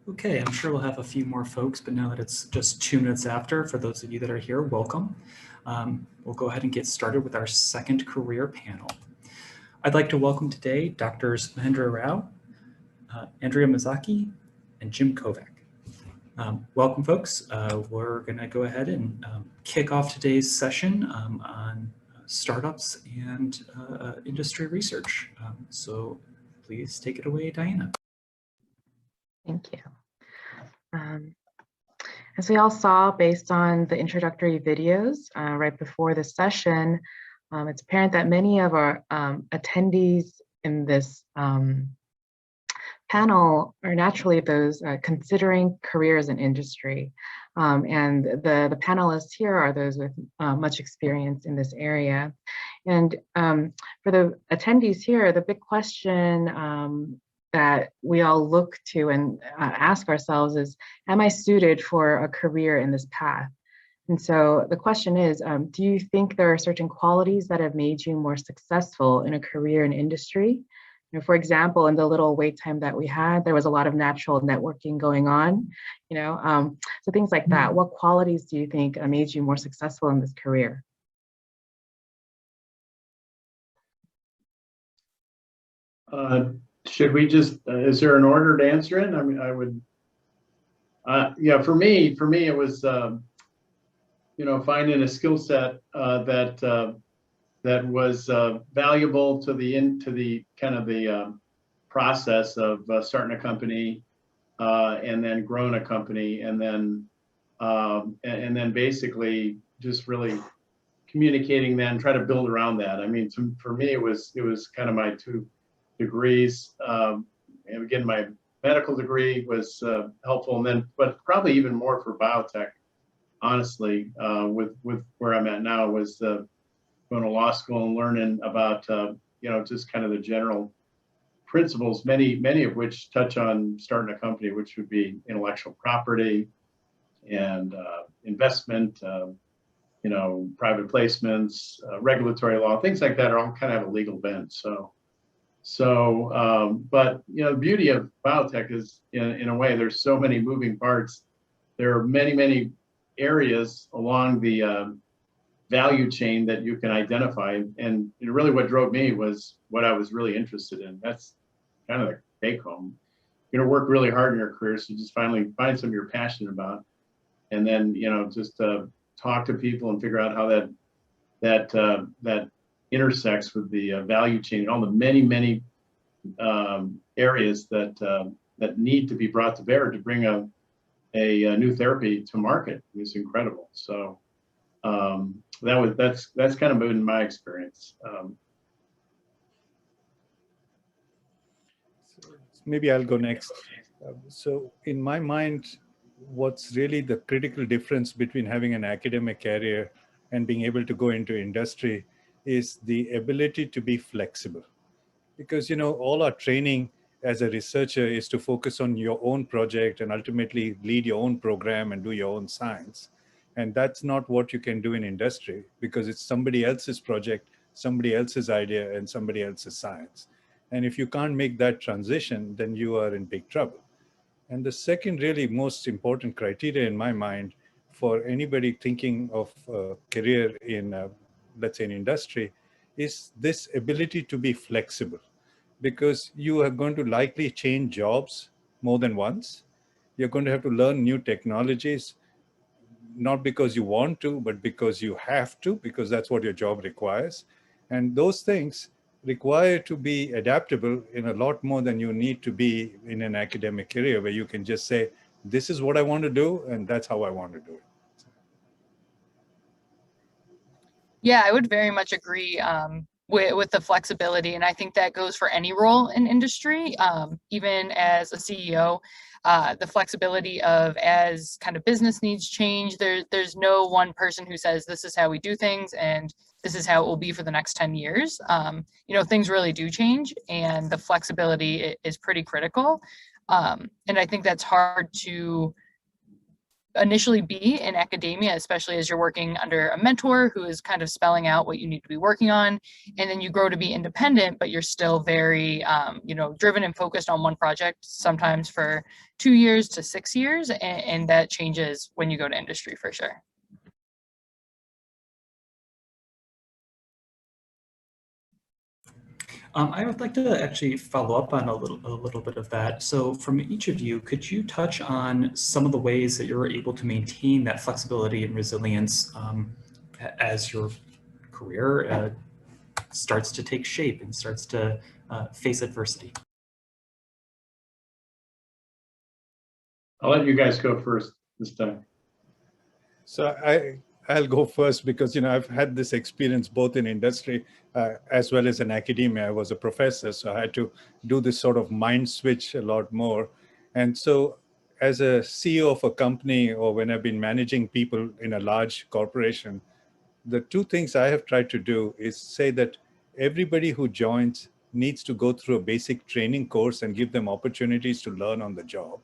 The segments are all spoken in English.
Okay, I'm sure we'll have a few more folks, but now that it's just 2 minutes after, for those of you that are here, welcome. We'll go ahead and get started with our second career panel. I'd like to welcome today Drs. Mahendra Rao, Andrea Mizaki, and Jim Kovac. Welcome, folks. We're going to go ahead and kick off today's session on startups and industry research. So please take it away, Diana. Thank you. As we all saw based on the introductory videos right before the session, it's apparent that many of our attendees in this panel are naturally those considering careers in industry. And the panelists here are those with much experience in this area. And for the attendees here, the big question that we all look to and ask ourselves is, am I suited for a career in this path? And so the question is, do you think there are certain qualities that have made you more successful in a career in industry? You know, for example, in the little wait time that we had, there was a lot of natural networking going on, so things like that. What qualities do you think made you more successful in this career? Should we just, is there an order to answer it? I mean, I would, yeah, for me, it was, finding a skill set that was valuable to the kind of the process of starting a company and then growing a company, and then basically just really communicating that and try to build around that. I mean, for me, it was kind of my two degrees, and again, my medical degree was helpful, and then, but probably even more for biotech, honestly, with where I'm at now, was going to law school and learning about just kind of the general principles, many of which touch on starting a company, which would be intellectual property and investment, private placements, regulatory law, things like that are all kind of have a legal bent. But the beauty of biotech is, in a way, there's so many moving parts. There are many areas along the value chain that you can identify, and really what drove me was what I was really interested in. That's kind of the take home. You're gonna work really hard in your career, so just finally find something you're passionate about, and then just talk to people and figure out how that intersects with the value chain and all the many areas that need to be brought to bear to bring a new therapy to market. It's incredible. So that's kind of been my experience. Maybe I'll go next. So in my mind, what's really the critical difference between having an academic career and being able to go into industry is the ability to be flexible. Because all our training as a researcher is to focus on your own project and ultimately lead your own program and do your own science. And that's not what you can do in industry, because it's somebody else's project, somebody else's idea, and somebody else's science. And if you can't make that transition, then you are in big trouble. And the second really most important criteria in my mind for anybody thinking of a career in, let's say, in industry, is this ability to be flexible. Because you are going to likely change jobs more than once. You're going to have to learn new technologies, not because you want to, but because you have to, because that's what your job requires. And those things require to be adaptable in a lot more than you need to be in an academic career, where you can just say, this is what I want to do, and that's how I want to do it. Yeah, I would very much agree with the flexibility. And I think that goes for any role in industry, even as a CEO. The flexibility of, as kind of business needs change, there's no one person who says this is how we do things and this is how it will be for the next 10 years. Things really do change, and the flexibility is pretty critical. And I think that's hard to initially be in academia, especially as you're working under a mentor who is kind of spelling out what you need to be working on. And then you grow to be independent, but you're still very, driven and focused on one project, sometimes for 2 years to 6 years. And that changes when you go to industry for sure. I would like to actually follow up on a little bit of that. So from each of you, could you touch on some of the ways that you're able to maintain that flexibility and resilience as your career starts to take shape and starts to face adversity? I'll let you guys go first this time. So I'll go first because, I've had this experience both in industry as well as in academia. I was a professor, so I had to do this sort of mind switch a lot more. And so as a CEO of a company, or when I've been managing people in a large corporation, the two things I have tried to do is say that everybody who joins needs to go through a basic training course and give them opportunities to learn on the job.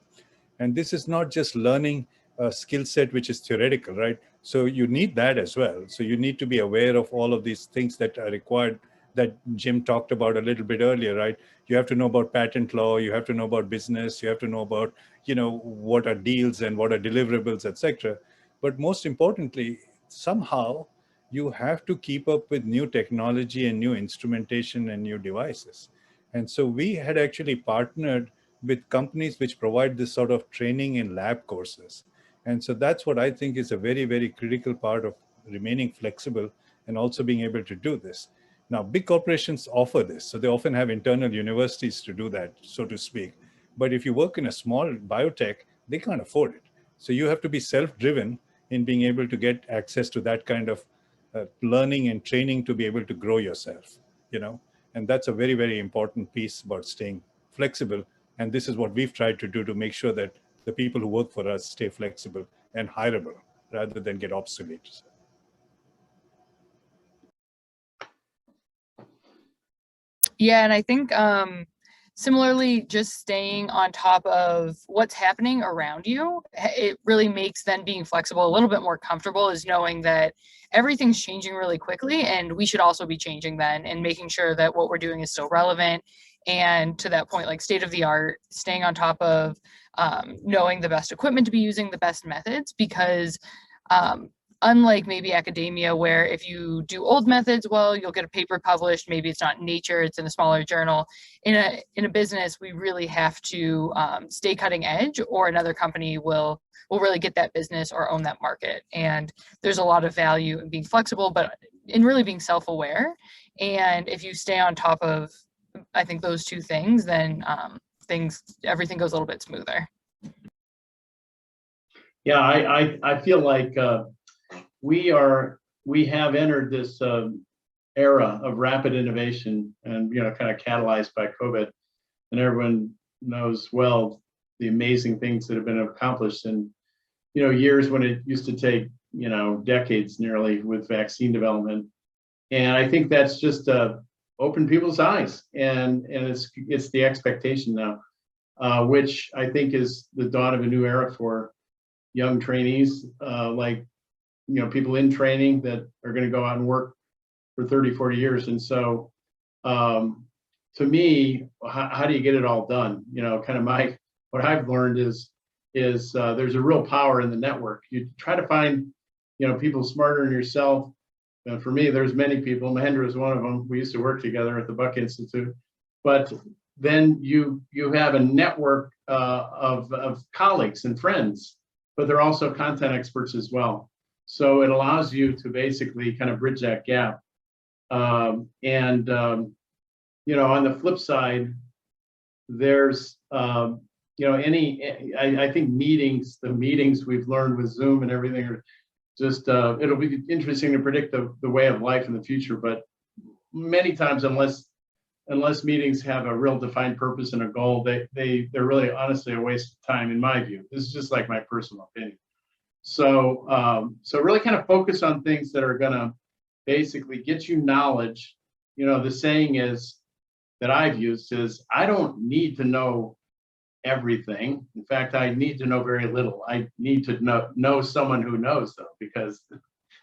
And this is not just learning a skill set which is theoretical, right? So you need that as well. So you need to be aware of all of these things that are required that Jim talked about a little bit earlier, right? You have to know about patent law, you have to know about business, you have to know about, what are deals and what are deliverables, etc. But most importantly, somehow you have to keep up with new technology and new instrumentation and new devices. And so we had actually partnered with companies which provide this sort of training in lab courses. And so that's what I think is a very, very critical part of remaining flexible and also being able to do this. Now, big corporations offer this. So they often have internal universities to do that, so to speak. But if you work in a small biotech, they can't afford it. So you have to be self-driven in being able to get access to that kind of learning and training to be able to grow yourself, and that's a very, very important piece about staying flexible. And this is what we've tried to do to make sure that the people who work for us stay flexible and hireable rather than get obsolete. Yeah, and I think similarly, just staying on top of what's happening around you, it really makes then being flexible a little bit more comfortable, is knowing that everything's changing really quickly and we should also be changing then, and making sure that what we're doing is still relevant. And to that point, like state of the art, staying on top of knowing the best equipment to be using, the best methods, because unlike maybe academia, where if you do old methods, well, you'll get a paper published, maybe it's not in Nature, it's in a smaller journal. In a business, we really have to stay cutting edge, or another company will really get that business or own that market. And there's a lot of value in being flexible, but in really being self-aware. And if you stay on top of, I think, those two things, then everything goes a little bit smoother. Yeah, I feel like we have entered this era of rapid innovation, and kind of catalyzed by COVID, and everyone knows well the amazing things that have been accomplished in years when it used to take decades nearly with vaccine development. And I think that's just opened people's eyes, and it's the expectation now, which I think is the dawn of a new era for young trainees, like people in training that are going to go out and work for 30, 40 years. And so to me, how do you get it all done? Kind of what I've learned is there's a real power in the network. You try to find people smarter than yourself. And for me, there's many people. Mahendra is one of them. We used to work together at the Buck Institute. But then you have a network of colleagues and friends, but they're also content experts as well. So it allows you to basically kind of bridge that gap. On the flip side, there's I think the meetings we've learned with Zoom and everything are just it'll be interesting to predict the way of life in the future. But many times, unless meetings have a real defined purpose and a goal, they're really honestly a waste of time, in my view. This is just like my personal opinion. So really kind of focus on things that are going to basically get you knowledge. The saying is that I've used is, I don't need to know everything. In fact, I need to know very little. I need to know someone who knows, though, because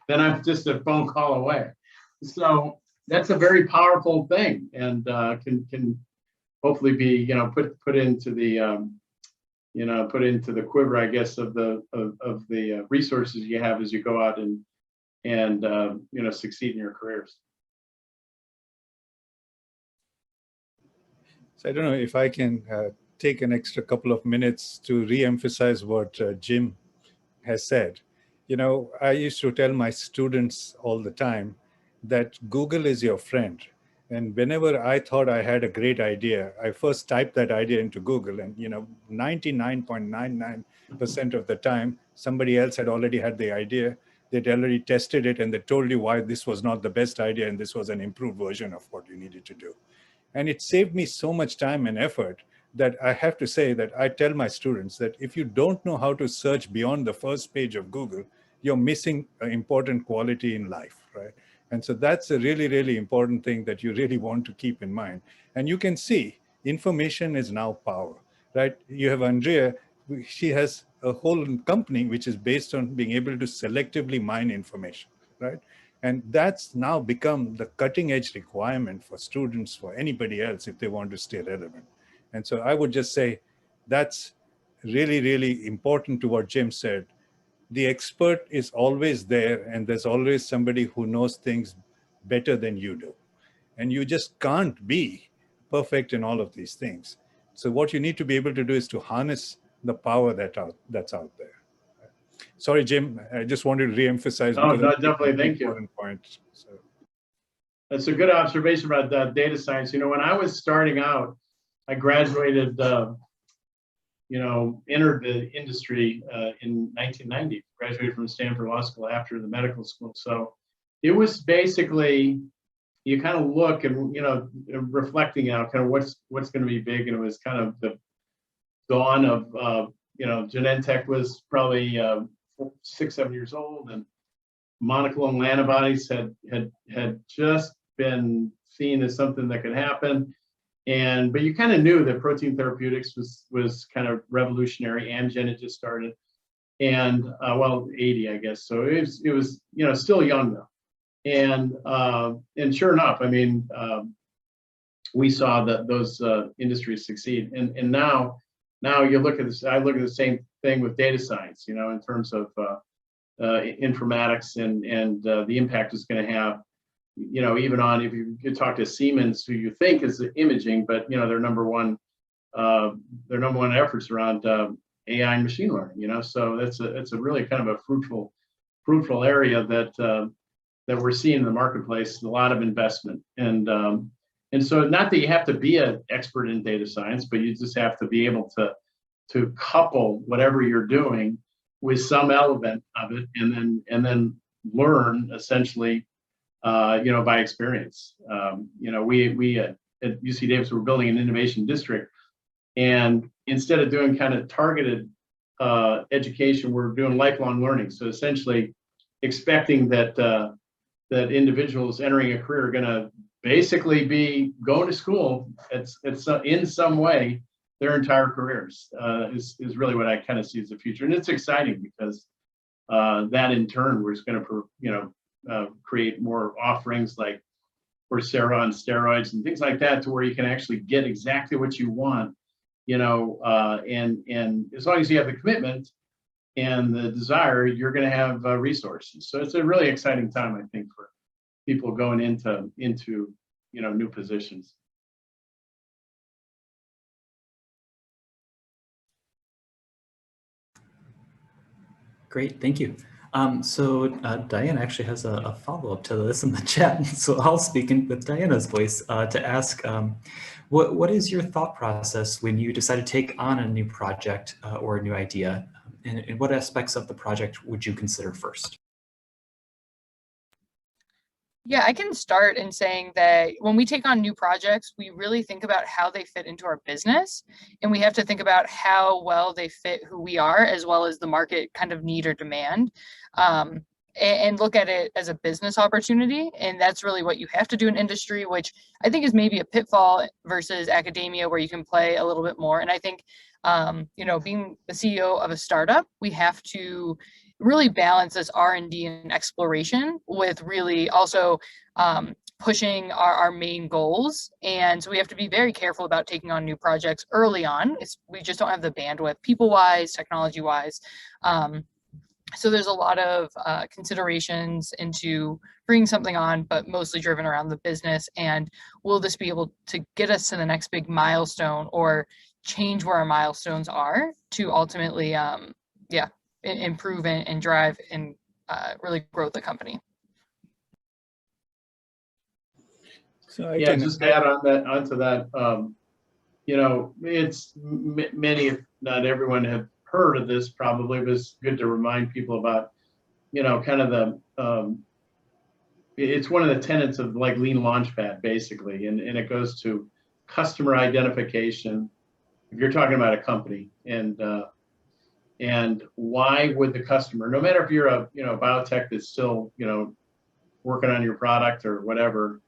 then I'm just a phone call away. So that's a very powerful thing, and can hopefully be put into the put into the quiver, I guess, of the resources you have as you go out and succeed in your careers. So I don't know if I can take an extra couple of minutes to re-emphasize what Jim has said. I used to tell my students all the time that Google is your friend. And whenever I thought I had a great idea, I first typed that idea into Google, and 99.99% of the time, somebody else had already had the idea. They'd already tested it, and they told you why this was not the best idea, and this was an improved version of what you needed to do. And it saved me so much time and effort that I have to say that I tell my students that if you don't know how to search beyond the first page of Google, you're missing an important quality in life, right? And so that's a really, really important thing that you really want to keep in mind. And you can see information is now power, right? You have Andrea, she has a whole company which is based on being able to selectively mine information, right? And that's now become the cutting edge requirement for students, for anybody else, if they want to stay relevant. And so I would just say that's really, really important to what Jim said. The expert is always there, and there's always somebody who knows things better than you do. And you just can't be perfect in all of these things. So what you need to be able to do is to harness the power that's out there. Sorry, Jim, I just wanted to re-emphasize. No, because definitely, thank you. Point, so. That's a good observation about data science. When I was starting out, I graduated, entered the industry in 1990, graduated from Stanford Law School after the medical school. So it was basically, you kind of look and, reflecting out kind of what's going to be big. And it was kind of the dawn of, Genentech was probably 6-7 years old, and monoclonal antibodies had just been seen as something that could happen. But you kind of knew that protein therapeutics was kind of revolutionary. Amgen had just started, and 80, I guess. So it was still young though. And sure enough, I mean, we saw that those industries succeed. And now you look at this. I look at the same thing with data science. In terms of informatics and the impact it's going to have. Even on, if you could talk to Siemens, who you think is imaging, but their number one efforts around AI and machine learning. So it's a really kind of a fruitful area that we're seeing in the marketplace. A lot of investment, and so not that you have to be an expert in data science, but you just have to be able to couple whatever you're doing with some element of it, and then learn essentially. By experience. We at UC Davis, we're building an innovation district, and instead of doing kind of targeted education, we're doing lifelong learning. So essentially, expecting that individuals entering a career are going to basically be going to school in some way their entire careers is really what I kind of see as the future, and it's exciting because that in turn was going to create more offerings like Coursera on steroids and things like that, to where you can actually get exactly what you want, and as long as you have the commitment and the desire, you're going to have resources. So it's a really exciting time, I think, for people going into new positions. Great, thank you. So Diane actually has a follow-up to this in the chat. So I'll speak in with Diana's voice to ask, what is your thought process when you decide to take on a new project or a new idea? And what aspects of the project would you consider first? Yeah, I can start in saying that when we take on new projects, we really think about how they fit into our business, and we have to think about how well they fit who we are, as well as the market kind of need or demand. and look at it as a business opportunity. And that's really what you have to do in industry, which I think is maybe a pitfall versus academia, where you can play a little bit more. And I think, you know, being the CEO of a startup, we have to really balance this R&D and exploration with really also pushing our main goals. And so we have to be very careful about taking on new projects early on. We just don't have the bandwidth, people-wise, technology-wise. So there's a lot of considerations into bringing something on, but mostly driven around the business. And will this be able to get us to the next big milestone, or change where our milestones are to ultimately, improve and drive and really grow the company. So just to add onto that, you know, it's many, if not everyone, have heard of this probably, but it's good to remind people about, you know, kind of the, it's one of the tenets of like Lean Launchpad, basically, and it goes to customer identification. If you're talking about a company, and why would the customer, no matter if you're a, you know, biotech that's still, you know, working on your product or whatever,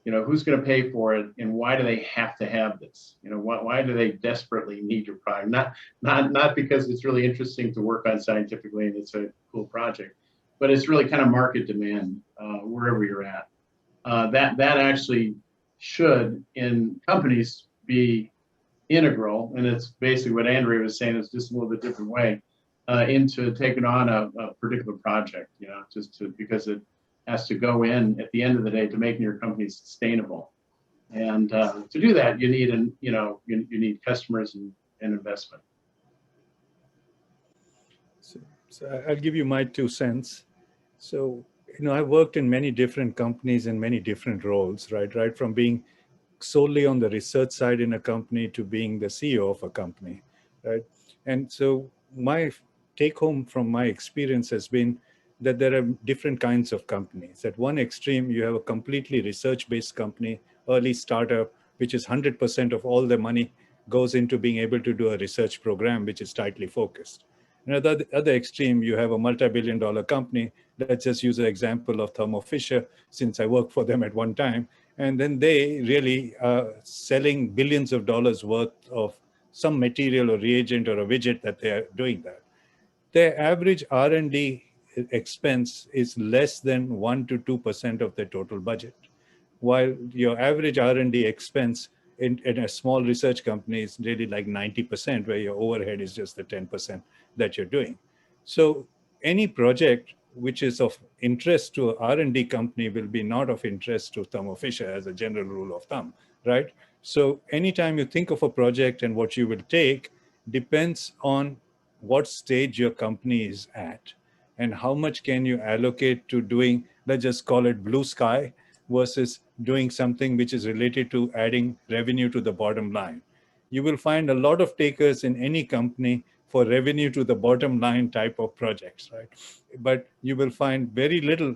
you know, who's going to pay for it, and why do they have to have this? You know, why do they desperately need your product? Not because it's really interesting to work on scientifically and it's a cool project, but it's really kind of market demand wherever you're at. That actually should, in companies, be integral, and it's basically what Andrea was saying, is just a little bit different way, into taking on a particular project. You know, because it has to go in at the end of the day to making your company sustainable. And to do that, you need, you need customers and investment. So I'll give you my 2 cents. So, you know, I've worked in many different companies in many different roles, right from being solely on the research side in a company to being the CEO of a company, right? And so my take home from my experience has been that there are different kinds of companies. At one extreme, you have a completely research-based company, early startup, which is 100% of all the money goes into being able to do a research program, which is tightly focused. And at the other extreme, you have a multi-billion-dollar company. Let's just use the example of Thermo Fisher, since I worked for them at one time. And then they really are selling billions of dollars worth of some material or reagent or a widget that they are doing that. Their average R&D expense is less than 1 to 2% of their total budget, while your average R&D expense in a small research company is really like 90%, where your overhead is just the 10% that you're doing. So any project which is of interest to an R&D company will be not of interest to Thermo Fisher, as a general rule of thumb, right? So anytime you think of a project and what you will take depends on what stage your company is at and how much can you allocate to doing, let's just call it blue sky, versus doing something which is related to adding revenue to the bottom line. You will find a lot of takers in any company for revenue to the bottom line type of projects, right? But you will find very little,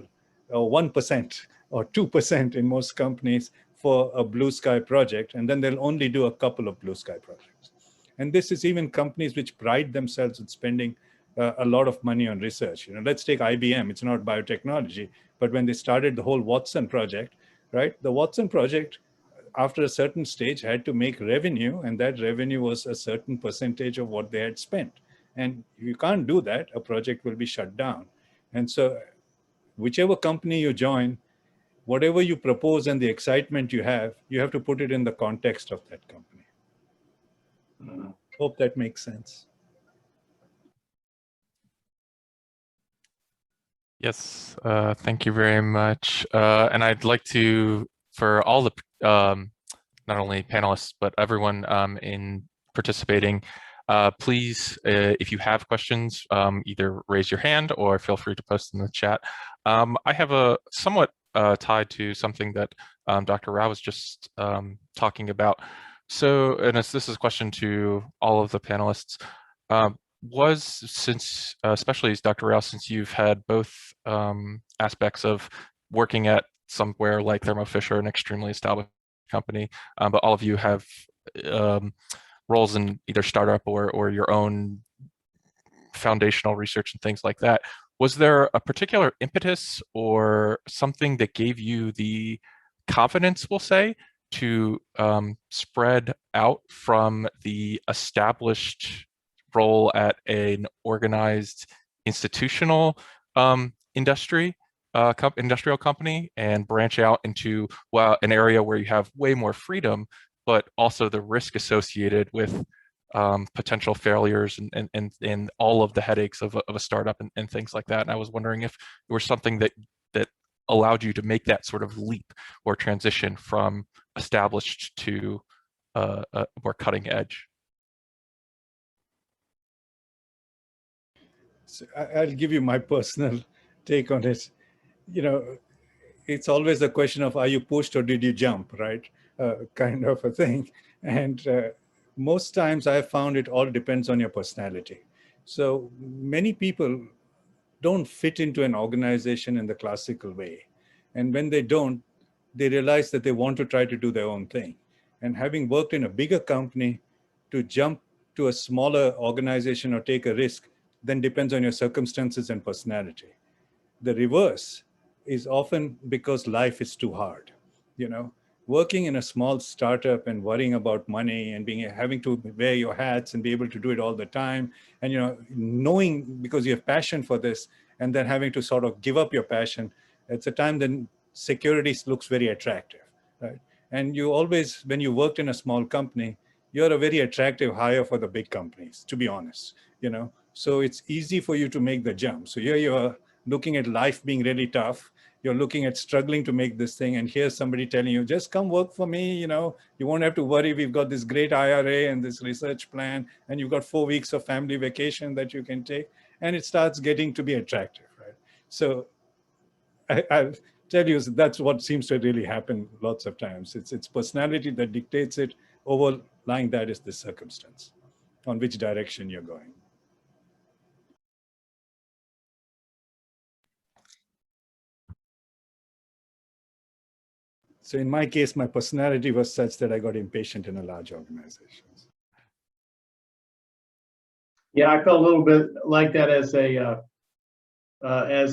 1% or 2% in most companies for a blue sky project, and then they'll only do a couple of blue sky projects. And this is even companies which pride themselves in spending a lot of money on research. You know, let's take IBM. It's not biotechnology, but when they started the whole Watson project, right? The Watson project, after a certain stage, had to make revenue, and that revenue was a certain percentage of what they had spent. And if you can't do that, a project will be shut down. And so whichever company you join, whatever you propose and the excitement you have to put it in the context of that company. Hope that makes sense. Yes, thank you very much. And I'd like to, for all the, not only panelists, but everyone in participating, please, if you have questions, either raise your hand or feel free to post in the chat. I have a somewhat tied to something that Dr. Rao was just talking about. So, and this is a question to all of the panelists. Since, especially as Dr. Rao, since you've had both aspects of working at somewhere like Thermo Fisher, an extremely established company, but all of you have roles in either startup or your own foundational research and things like that. was there a particular impetus or something that gave you the confidence, we'll say, to spread out from the established role at an organized institutional industrial company and branch out into, well, an area where you have way more freedom, but also the risk associated with potential failures and all of the headaches of a startup and things like that. And I was wondering if there was something that allowed you to make that sort of leap or transition from established to more cutting edge. So I'll give you my personal take on it. You know, it's always a question of, are you pushed or did you jump, right? Kind of a thing. And most times I have found it all depends on your personality. So many people don't fit into an organization in the classical way. And when they don't, they realize that they want to try to do their own thing. And having worked in a bigger company, to jump to a smaller organization or take a risk then depends on your circumstances and personality. The reverse is often because life is too hard. You know, working in a small startup and worrying about money and having to wear your hats and be able to do it all the time, and knowing because you have passion for this, and then having to sort of give up your passion, it's a time then security looks very attractive, right? And you always, when you worked in a small company, you're a very attractive hire for the big companies, to be honest. So it's easy for you to make the jump. So here you are looking at life being really tough. You're looking at struggling to make this thing. And here's somebody telling you, just come work for me. You won't have to worry. We've got this great IRA and this research plan, and you've got 4 weeks of family vacation that you can take. And it starts getting to be attractive, right? So I'll tell you, that's what seems to really happen lots of times. It's personality that dictates it. Overlying that is the circumstance on which direction you're going. So in my case, my personality was such that I got impatient in a large organization. Yeah, I felt a little bit like that as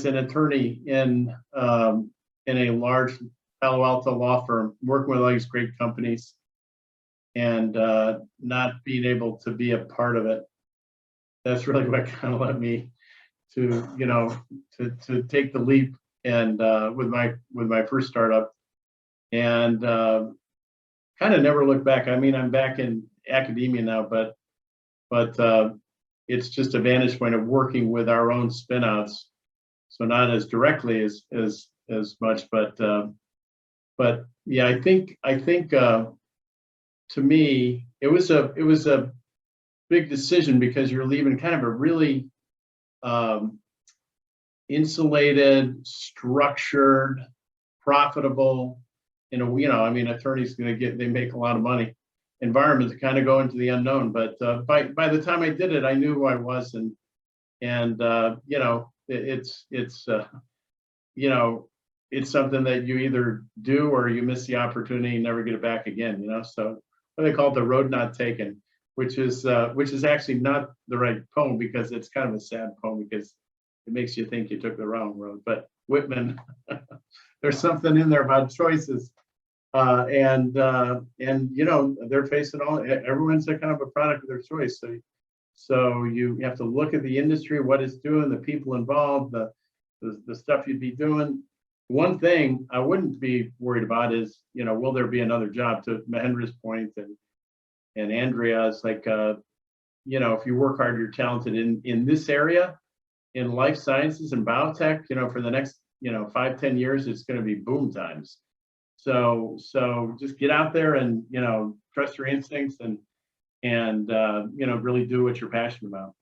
an attorney in a large Palo Alto law firm, working with all these great companies, and not being able to be a part of it. That's really what kind of led me to take the leap, and with my first startup, and kind of never look back. I mean, I'm back in academia now, but it's just a vantage point of working with our own spinouts. So not as directly as much, but yeah, I think to me it was a big decision, because you're leaving kind of a really insulated, structured, profitable, I mean, attorneys they make a lot of money environment to kind of go into the unknown. But by the time I did it, I knew who I was, and it's something that you either do or you miss the opportunity and never get it back again. So what they call it, the road not taken, which is actually not the right poem, because it's kind of a sad poem, because it makes you think you took the wrong road. But Whitman, there's something in there about choices. And they're facing everyone's a kind of a product of their choice. So you have to look at the industry, what it's doing, the people involved, the stuff you'd be doing. One thing I wouldn't be worried about is, will there be another job? To Mahendra's point and Andrea's, like, if you work hard, you're talented in this area, in life sciences and biotech, for the next 5-10 years, it's going to be boom times. So just get out there and trust your instincts and really do what you're passionate about.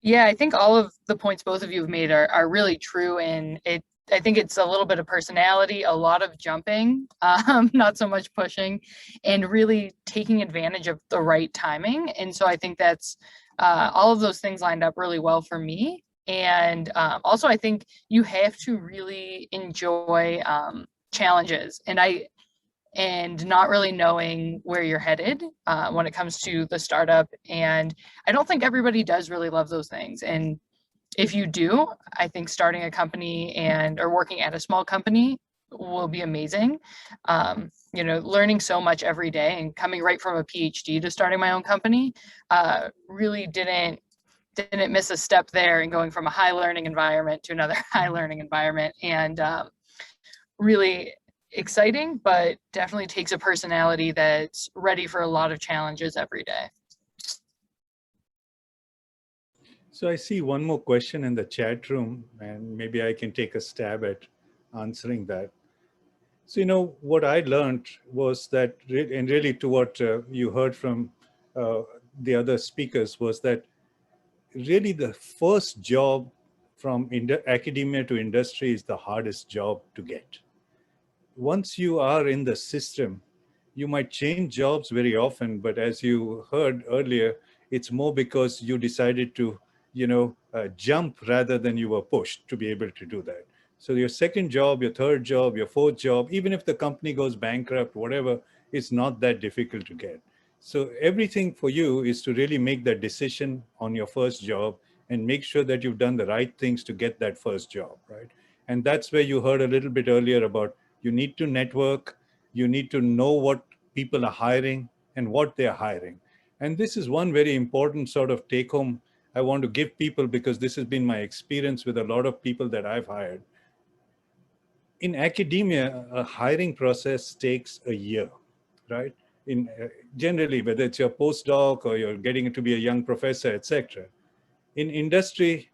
Yeah, I think all of the points both of you have made are really true, and I think it's a little bit of personality, a lot of jumping, not so much pushing, and really taking advantage of the right timing. And so I think that's all of those things lined up really well for me. And also, I think you have to really enjoy challenges. And and not really knowing where you're headed when it comes to the startup. And I don't think everybody does really love those things. And if you do, I think starting a company or working at a small company will be amazing. You know, learning so much every day and coming right from a PhD to starting my own company really didn't miss a step there, and going from a high learning environment to another high learning environment. And really exciting, but definitely takes a personality that's ready for a lot of challenges every day. So I see one more question in the chat room, and maybe I can take a stab at answering that. So, what I learned was that, and really to what you heard from the other speakers, was that really the first job from academia to industry is the hardest job to get. Once you are in the system, you might change jobs very often, but as you heard earlier, it's more because you decided to, jump rather than you were pushed to be able to do that. So your second job, your third job, your fourth job, even if the company goes bankrupt, whatever, it's not that difficult to get. So everything for you is to really make that decision on your first job and make sure that you've done the right things to get that first job, right? And that's where you heard a little bit earlier about you need to network, you need to know what people are hiring and what they're hiring. And this is one very important sort of take home I want to give people, because this has been my experience with a lot of people that I've hired. In academia, a hiring process takes a year, right? Generally, whether it's your postdoc or you're getting to be a young professor, etc. In industry,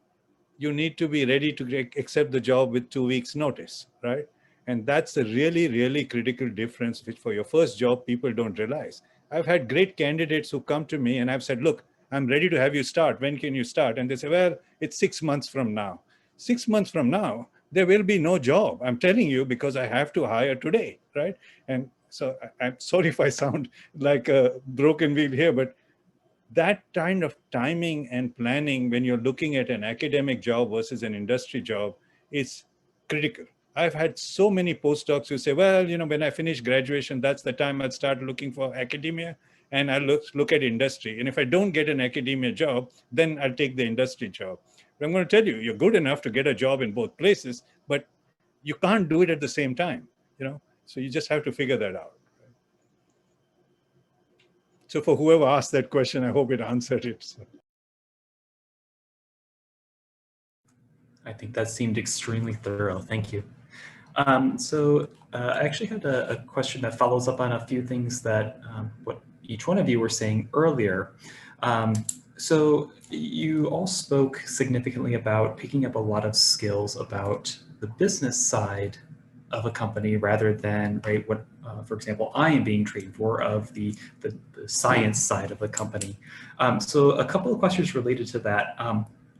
you need to be ready to accept the job with 2 weeks notice, right? And that's a really, really critical difference, which for your first job, people don't realize. I've had great candidates who come to me and I've said, look, I'm ready to have you start. When can you start? And they say, well, it's 6 months from now. 6 months from now, there will be no job. I'm telling you, because I have to hire today, right? And so I'm sorry if I sound like a broken wheel here, but that kind of timing and planning when you're looking at an academic job versus an industry job is critical. I've had so many postdocs who say, well, when I finish graduation, that's the time I'd start looking for academia and I'll look at industry. And if I don't get an academia job, then I'll take the industry job. But I'm going to tell you, you're good enough to get a job in both places, but you can't do it at the same time, so you just have to figure that out. So for whoever asked that question, I hope it answered it. So. I think that seemed extremely thorough. Thank you. I actually had a question that follows up on a few things that what each one of you were saying earlier. So you all spoke significantly about picking up a lot of skills about the business side of a company rather than, right, what, for example, I am being trained for of the science side of the company. So a couple of questions related to that.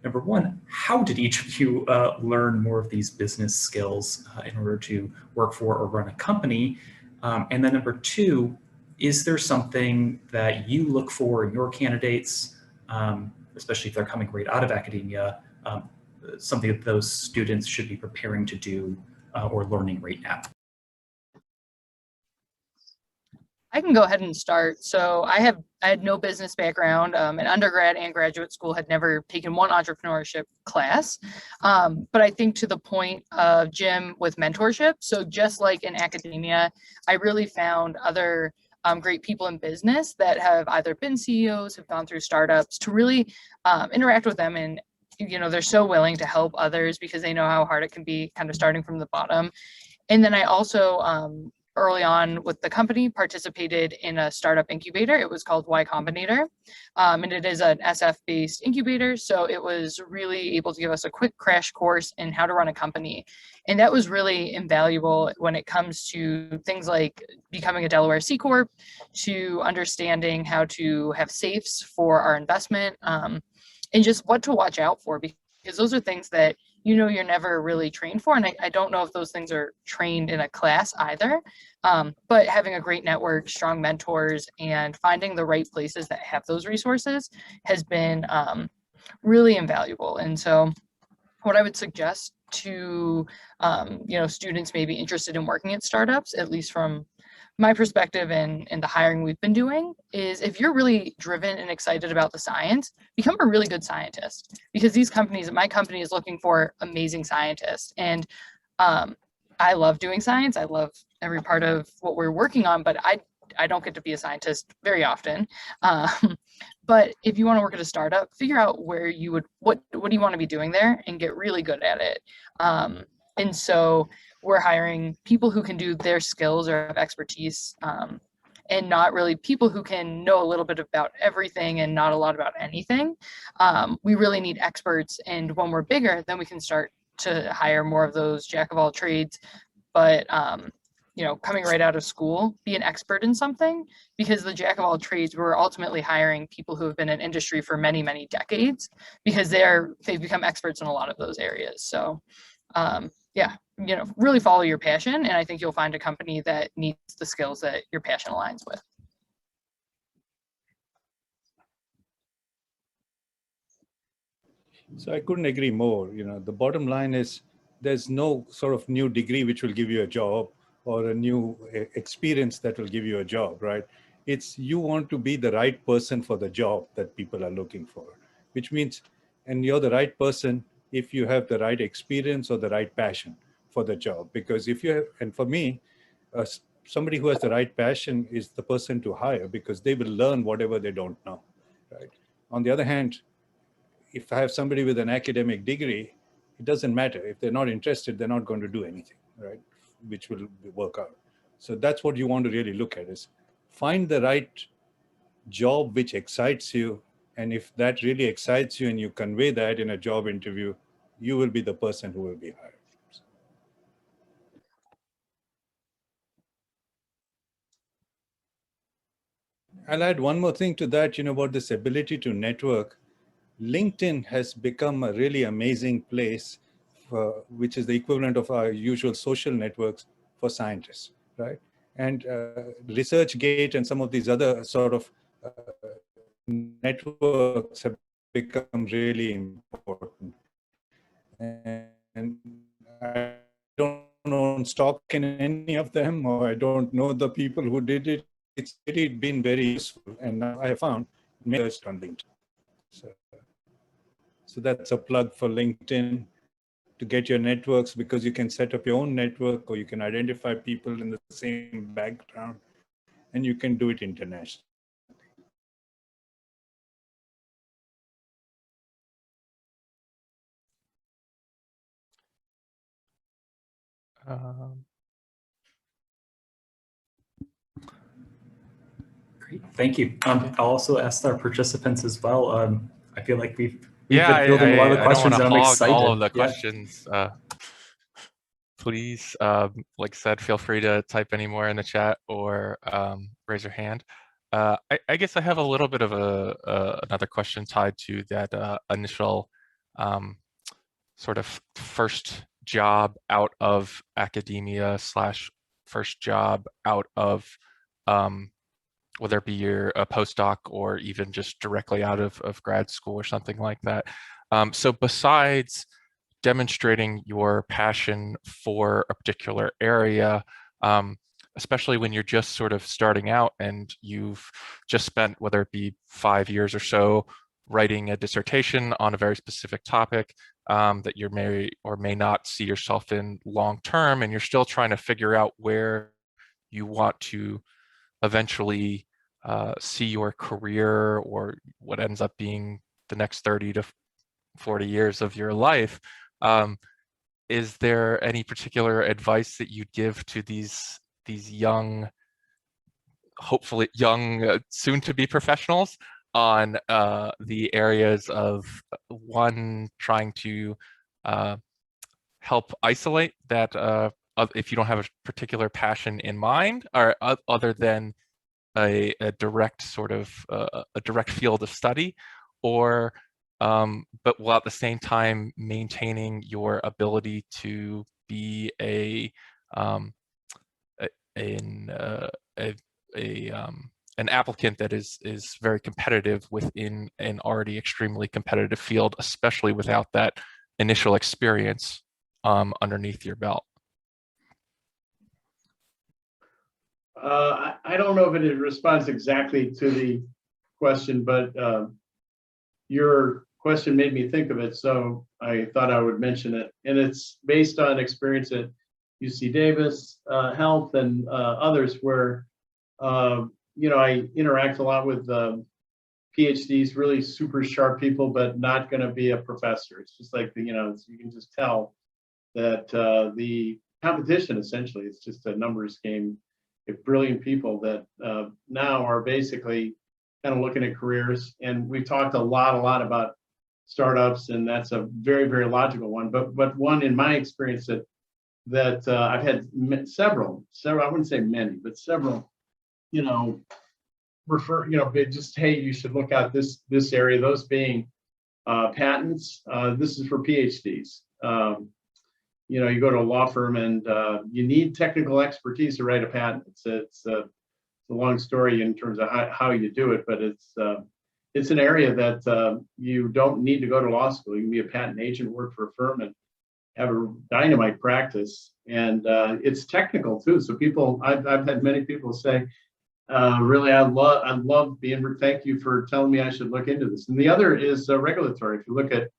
Number one, how did each of you learn more of these business skills in order to work for or run a company? And then number two, is there something that you look for in your candidates, especially if they're coming right out of academia, something that those students should be preparing to do or learning right now? I can go ahead and start. So I had no business background. In undergrad and graduate school, had never taken one entrepreneurship class. But I think to the point of Jim with mentorship, so just like in academia, I really found other great people in business that have either been CEOs, have gone through startups, to really interact with them. And they're so willing to help others because they know how hard it can be kind of starting from the bottom. And then I also early on with the company participated in a startup incubator. It was called Y Combinator, and it is an SF-based incubator. So it was really able to give us a quick crash course in how to run a company. And that was really invaluable when it comes to things like becoming a Delaware C Corp, to understanding how to have safes for our investment, and just what to watch out for, because those are things that you're never really trained for. And I don't know if those things are trained in a class either. But having a great network, strong mentors, and finding the right places that have those resources has been really invaluable. And so what I would suggest to students maybe interested in working at startups, at least from my perspective in the hiring we've been doing is if you're really driven and excited about the science, become a really good scientist, because these companies, my company is looking for amazing scientists. And I love doing science. I love every part of what we're working on, but I don't get to be a scientist very often. But if you want to work at a startup, figure out where you would, what do you want to be doing there, and get really good at it. And so we're hiring people who can do their skills or have expertise, and not really people who can know a little bit about everything and not a lot about anything. We really need experts, and when we're bigger, then we can start to hire more of those jack of all trades. But you know, coming right out of school, be an expert in something, because the jack of all trades, we're ultimately hiring people who have been in industry for many, many decades, because they've become experts in a lot of those areas. So yeah, you know, really follow your passion, and I think you'll find a company that needs the skills that your passion aligns with. So I couldn't agree more. You know, the bottom line is there's no sort of new degree which will give you a job or a new experience that will give you a job, right? It's you want to be the right person for the job that people are looking for, which means, and you're the right person if you have the right experience or the right passion for the job. Because if you have, and for me, somebody who has the right passion is the person to hire, because they will learn whatever they don't know, right? On the other hand, if I have somebody with an academic degree, it doesn't matter. If they're not interested, they're not going to do anything, right? Which will work out. So that's what you want to really look at, is find the right job which excites you. And if that really excites you and you convey that in a job interview, you will be the person who will be hired. I'll add one more thing to that, you know, about this ability to network. LinkedIn has become a really amazing place for, which is the equivalent of our usual social networks for scientists, right? And ResearchGate and some of these other sort of networks have become really important. And I don't own stock in any of them, or I don't know the people who did it. It's really been very useful. And now I have found many on LinkedIn. So that's a plug for LinkedIn to get your networks, because you can set up your own network, or you can identify people in the same background, and you can do it internationally. Great, thank you. I'll also ask our participants as well. I feel like we've Yeah, been fielding a lot of the I don't want questions, to and I'm hog excited. all of the Yeah. questions. Please, like I said, feel free to type any more in the chat or raise your hand. I guess I have a little bit of another question tied to that initial sort of first job out of academia / first job out of whether it be a postdoc or even just directly out of grad school or something like that. So besides demonstrating your passion for a particular area, especially when you're just sort of starting out and you've just spent, whether it be 5 years or so, writing a dissertation on a very specific topic that you may or may not see yourself in long term, and you're still trying to figure out where you want to eventually see your career, or what ends up being the next 30 to 40 years of your life. Is there any particular advice that you'd give to these young, hopefully young, soon-to-be professionals on the areas of, one, trying to help isolate that if you don't have a particular passion in mind, or other than a direct sort of a direct field of study, or but while at the same time maintaining your ability to be an applicant that is very competitive within an already extremely competitive field, especially without that initial experience underneath your belt? I don't know if it responds exactly to the question, but your question made me think of it, so I thought I would mention it. And it's based on experience at UC Davis Health and others where, I interact a lot with PhDs, really super sharp people, but not going to be a professor. It's just like, you can just tell that the competition essentially is just a numbers game. Brilliant people that now are basically kind of looking at careers. And we've talked a lot about startups, and that's a very, very logical one. But one in my experience that I've had several, I wouldn't say many, but several, just, hey, you should look out this area, those being patents. This is for PhDs. You go to a law firm and you need technical expertise to write a patent. It's a long story in terms of how you do it, but it's an area that you don't need to go to law school. You can be a patent agent, work for a firm, and have a dynamite practice. And it's technical too. So I've had many people say, really, I love being. Thank you for telling me I should look into this. And the other is regulatory. If you look at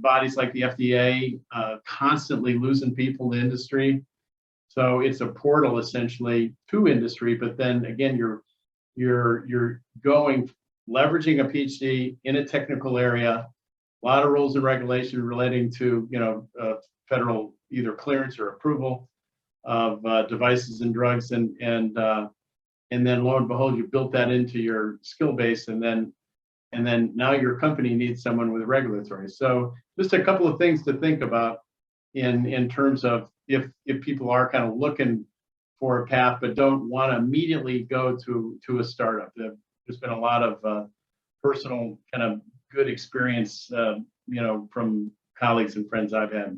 bodies like the FDA, constantly losing people to industry. So it's a portal essentially to industry, but then again, you're leveraging a PhD in a technical area, a lot of rules and regulations relating to, federal either clearance or approval of devices and drugs. And then lo and behold, you built that into your skill base, and then now your company needs someone with regulatory. So just a couple of things to think about in terms of if people are kind of looking for a path but don't want to immediately go to a startup. There's been a lot of personal kind of good experience, from colleagues and friends I've had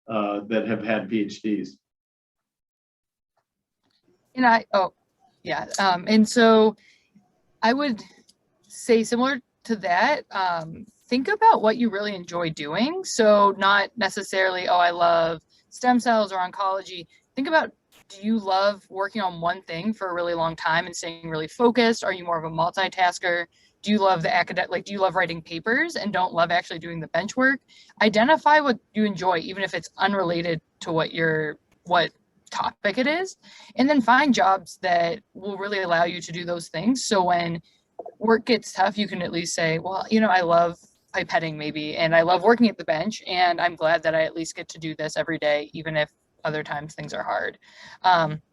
that have had PhDs. And so I would say similar to that, think about what you really enjoy doing. So not necessarily, I love stem cells or oncology. Think about, do you love working on one thing for a really long time and staying really focused? Are you more of a multitasker? Do you love the academic, do you love writing papers and don't love actually doing the bench work? Identify what you enjoy, even if it's unrelated to what topic it is, and then find jobs that will really allow you to do those things. So when work gets tough, you can at least say, well, I love pipetting maybe, and I love working at the bench, and I'm glad that I at least get to do this every day, even if other times things are hard.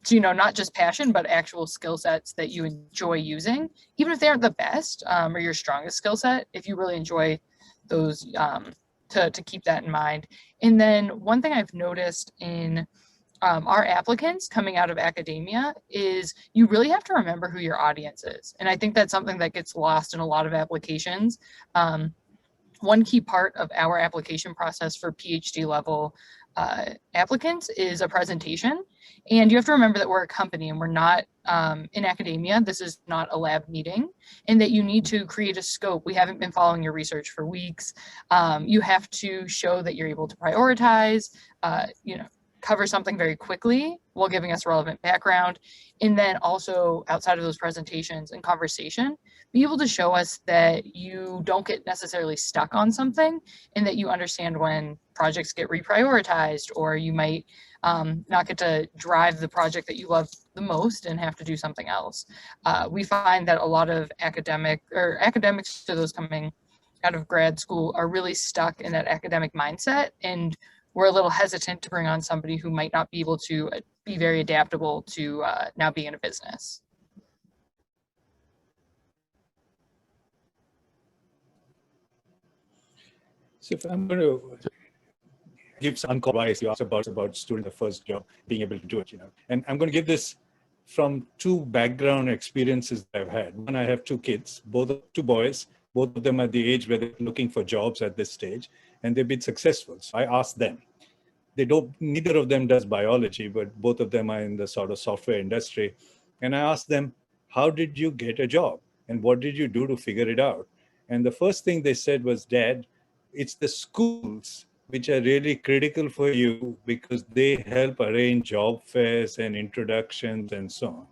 So, not just passion, but actual skill sets that you enjoy using, even if they aren't the best or your strongest skill set, if you really enjoy those, to keep that in mind. And then one thing I've noticed in our applicants coming out of academia is you really have to remember who your audience is. And I think that's something that gets lost in a lot of applications. One key part of our application process for PhD level applicants is a presentation. And you have to remember that we're a company and we're not in academia. This is not a lab meeting, and that you need to create a scope. We haven't been following your research for weeks. You have to show that you're able to prioritize, cover something very quickly while giving us relevant background. And then also outside of those presentations and conversation, be able to show us that you don't get necessarily stuck on something, and that you understand when projects get reprioritized, or you might not get to drive the project that you love the most and have to do something else. We find that a lot of academics, to those coming out of grad school, are really stuck in that academic mindset, and we're a little hesitant to bring on somebody who might not be able to be very adaptable to now being in a business. So if I'm going to give some advice, you asked about student the first job, being able to do it, and I'm going to give this from two background experiences that I've had. One, I have two kids, two boys, both of them at the age where they're looking for jobs at this stage, and they've been successful. So I asked them. Neither of them does biology, but both of them are in the sort of software industry. And I asked them, how did you get a job? And what did you do to figure it out? And the first thing they said was, Dad, it's the schools which are really critical for you because they help arrange job fairs and introductions and so on.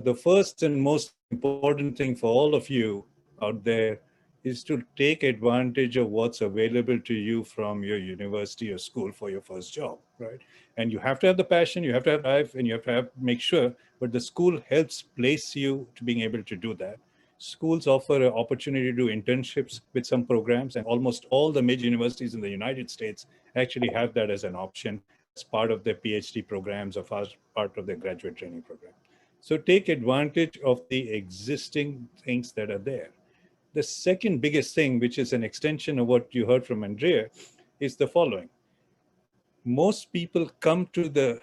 The first and most important thing for all of you out there is to take advantage of what's available to you from your university or school for your first job, right? And you have to have the passion, you have to have drive, and you have to make sure, but the school helps place you to being able to do that. Schools offer an opportunity to do internships with some programs, and almost all the major universities in the United States actually have that as an option as part of their PhD programs or part of their graduate training program. So take advantage of the existing things that are there. The second biggest thing, which is an extension of what you heard from Andrea, is the following. Most people come to the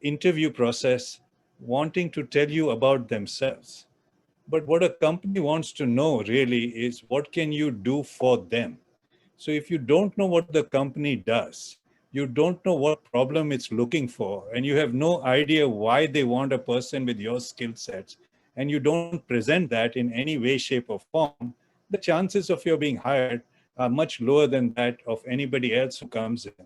interview process wanting to tell you about themselves. But what a company wants to know really is what can you do for them? So if you don't know what the company does, you don't know what problem it's looking for, and you have no idea why they want a person with your skill sets, and you don't present that in any way, shape, or form, the chances of your being hired are much lower than that of anybody else who comes in.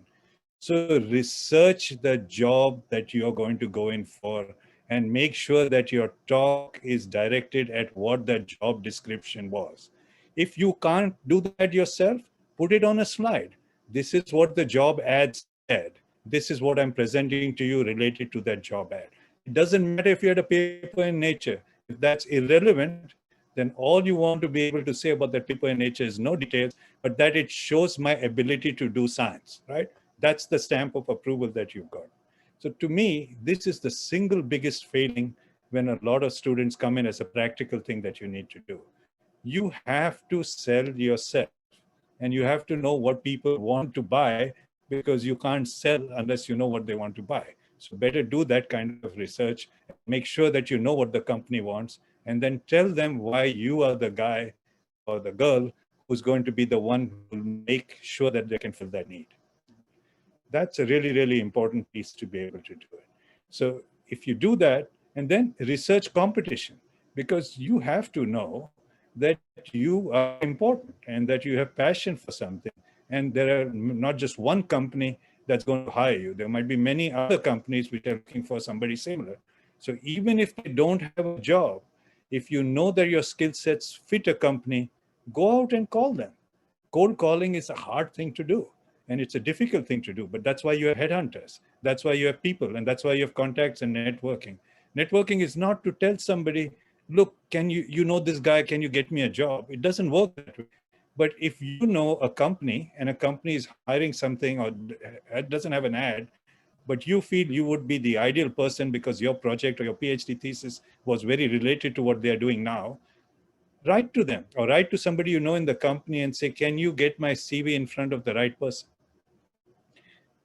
So research the job that you're going to go in for and make sure that your talk is directed at what that job description was. If you can't do that yourself, put it on a slide. This is what the job ad said. This is what I'm presenting to you related to that job ad. It doesn't matter if you had a paper in Nature. If that's irrelevant, then all you want to be able to say about that paper in Nature is no details, but that it shows my ability to do science, right? That's the stamp of approval that you've got. So to me, this is the single biggest failing when a lot of students come in as a practical thing that you need to do. You have to sell yourself, and you have to know what people want to buy, because you can't sell unless you know what they want to buy. So better do that kind of research, make sure that you know what the company wants, and then tell them why you are the guy or the girl who's going to be the one who will make sure that they can fill that need. That's a really, really important piece to be able to do it. So if you do that, and then research competition, because you have to know that you are important and that you have passion for something. And there are not just one company that's going to hire you. There might be many other companies which are looking for somebody similar. So even if they don't have a job, if you know that your skill sets fit a company, go out and call them. Cold calling is a hard thing to do, and it's a difficult thing to do, but that's why you have headhunters. That's why you have people, and that's why you have contacts and networking. Networking is not to tell somebody, look, can you know this guy, can you get me a job? It doesn't work that way. But if you know a company and a company is hiring something or doesn't have an ad, but you feel you would be the ideal person because your project or your PhD thesis was very related to what they're doing now, write to them or write to somebody you know in the company and say, can you get my CV in front of the right person?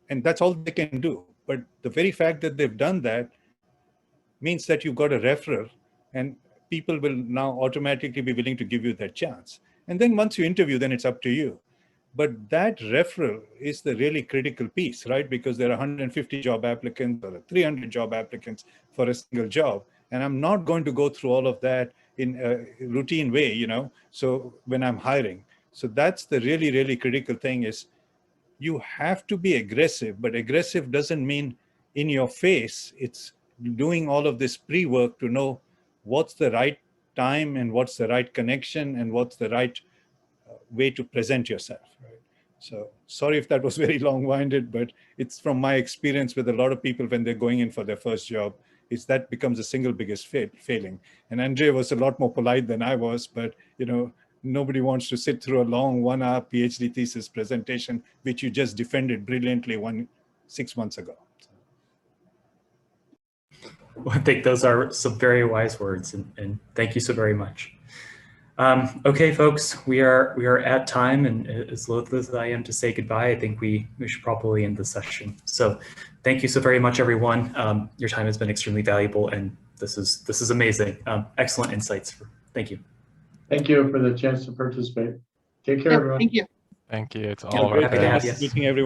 And that's all they can do. But the very fact that they've done that means that you've got a referral, and people will now automatically be willing to give you that chance. And then once you interview, then it's up to you. But that referral is the really critical piece, right? Because there are 150 job applicants or 300 job applicants for a single job. And I'm not going to go through all of that in a routine way, so when I'm hiring. So that's the really, really critical thing is you have to be aggressive, but aggressive doesn't mean in your face. It's doing all of this pre-work to know what's the right time and what's the right connection and what's the right way to present yourself, right? So sorry if that was very long-winded, but it's from my experience with a lot of people when they're going in for their first job, is that becomes the single biggest failing. And Andrea was a lot more polite than I was, but nobody wants to sit through a long 1-hour PhD thesis presentation, which you just defended brilliantly 6 months ago. Well, I think those are some very wise words, and thank you so very much. Okay, folks, we are at time, and as loath as I am to say goodbye, I think we should probably end the session. So thank you so very much, everyone. Your time has been extremely valuable, and this is amazing. Excellent insights. Thank you. Thank you for the chance to participate. Take care, everyone. Thank you. Thank you. It's Yeah, all happy to have right. you. Meeting everyone.